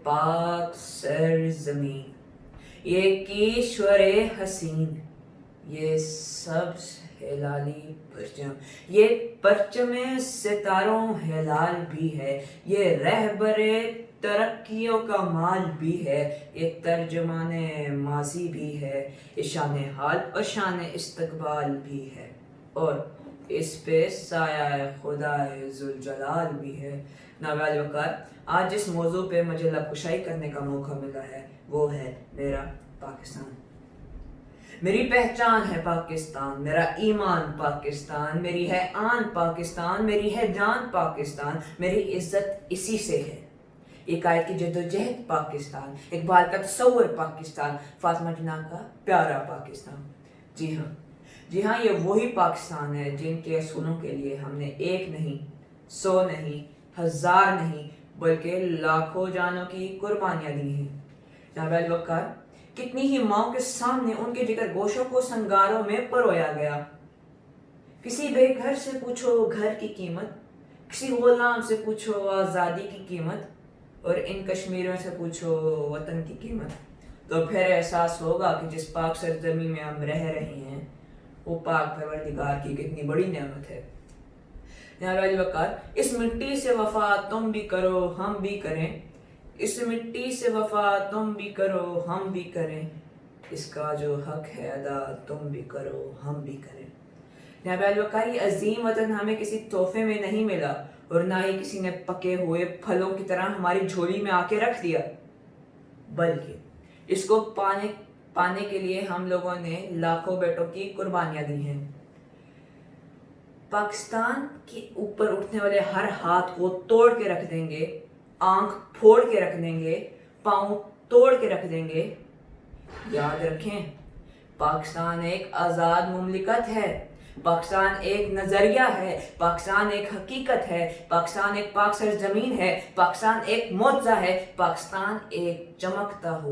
پاک سرزمین، یہ کیشور حسین، یہ سبز ہلالی پرچم، یہ پرچم ستاروں ہلال بھی ہے، یہ رہبر ترقیوں کا مال بھی ہے، یہ ترجمان ماضی بھی ہے، یہ شان حال اور شان استقبال بھی ہے، اور اس پہ سایہ خدا ذوالجلال بھی ہے۔ ناول وقار، آج جس موضوع پہ مجھے لب کشائی کرنے کا موقع ملا ہے وہ ہے میرا پاکستان۔ میری پہچان ہے پاکستان، میرا ایمان پاکستان، میری ہے آن پاکستان، میری ہے جان پاکستان، میری عزت اسی سے ہے۔ ایک قائد کی جدوجہد پاکستان، اقبال کا تصور پاکستان، فاطمہ جناح کا پیارا پاکستان۔ جی ہاں، یہ وہی پاکستان ہے جن کے اصولوں کے لیے ہم نے 1 نہیں، 100 نہیں، 1000 نہیں، بلکہ لاکھوں جانوں کی قربانیاں دی ہیں۔ جناب الوقار، کتنی ہی ماؤں کے سامنے ان کے جگر گوشوں کو سنگاروں میں پرویا گیا۔ کسی بے گھر سے پوچھو گھر کی قیمت، کسی غلام سے پوچھو آزادی کی قیمت، اور ان کشمیریوں سے پوچھو وطن کی قیمت، تو پھر احساس ہوگا کہ جس پاک سرزمین میں ہم رہ رہے ہیں وہ پاک پروردگار کی کتنی بڑی نعمت ہے۔ جناب الوقار، اس مٹی سے وفا تم بھی کرو ہم بھی کریں، اس مٹی سے وفا تم بھی کرو ہم بھی کریں، اس کا جو حق ہے ادا تم بھی کرو ہم بھی کریں۔ جناب الوقار، یہ عظیم وطن ہمیں کسی تحفے میں نہیں ملا، اور نہ ہی کسی نے پکے ہوئے پھلوں کی طرح ہماری جھولی میں آ کے رکھ دیا، بلکہ اس کو پانے کے لیے ہم لوگوں نے لاکھوں بیٹوں کی قربانیاں دی ہیں۔ پاکستان کے اوپر اٹھنے والے ہر ہاتھ کو توڑ کے رکھ دیں گے، آنکھ پھوڑ کے رکھ دیں گے، پاؤں توڑ کے رکھ دیں گے۔ یاد رکھیں، پاکستان ایک آزاد مملکت ہے، پاکستان ایک نظریہ ہے، پاکستان ایک حقیقت ہے، پاکستان ایک پاک سرزمین ہے، پاکستان ایک معجزہ ہے، پاکستان ایک چمکتا ہوا